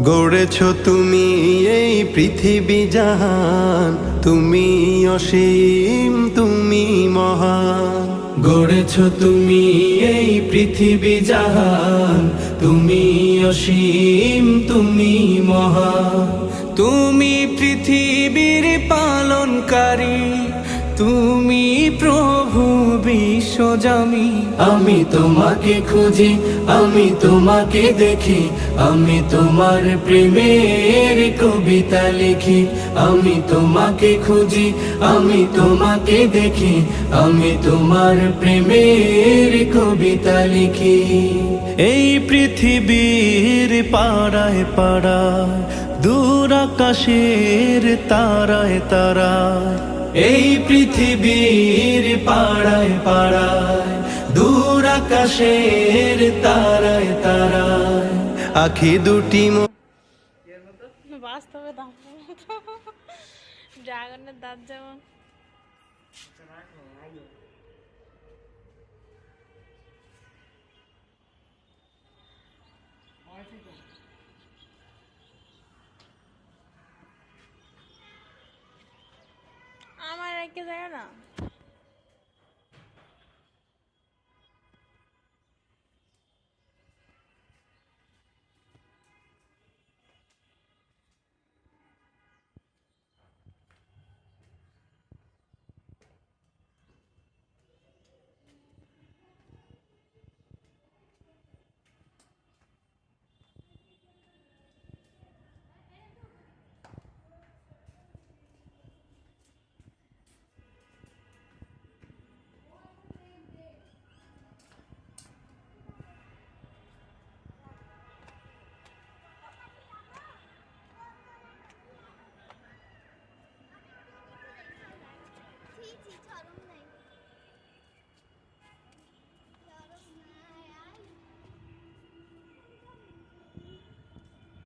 গড়েছ তুমি এই পৃথিবী জাহান, তুমি অসীম তুমি মহান। গড়েছ তুমি এই পৃথিবী জাহান, তুমি অসীম তুমি মহান। তুমি পৃথিবীর পালনকারী, তুমি প্রভু বিশ্বজামি। আমি তোমাকে খুঁজি, আমি তোমাকে দেখি, আমি তোমার প্রেমের কবিতা লিখি। আমি তোমাকে খুঁজি, আমি তোমাকে দেখি, আমি তোমার প্রেমের কবিতা লিখি। এই পৃথিবীর পাড়ায় পাড়ায়, দূর আকাশের তারায় তারায়, এই পৃথিবীর পাড়ায় পাড়ায়, দূর আকাশের তারায় তারায়, আখি দুটি বাস্তবে দাম ড্রাগনের দাঁত যেমন। আমার একে যায় না।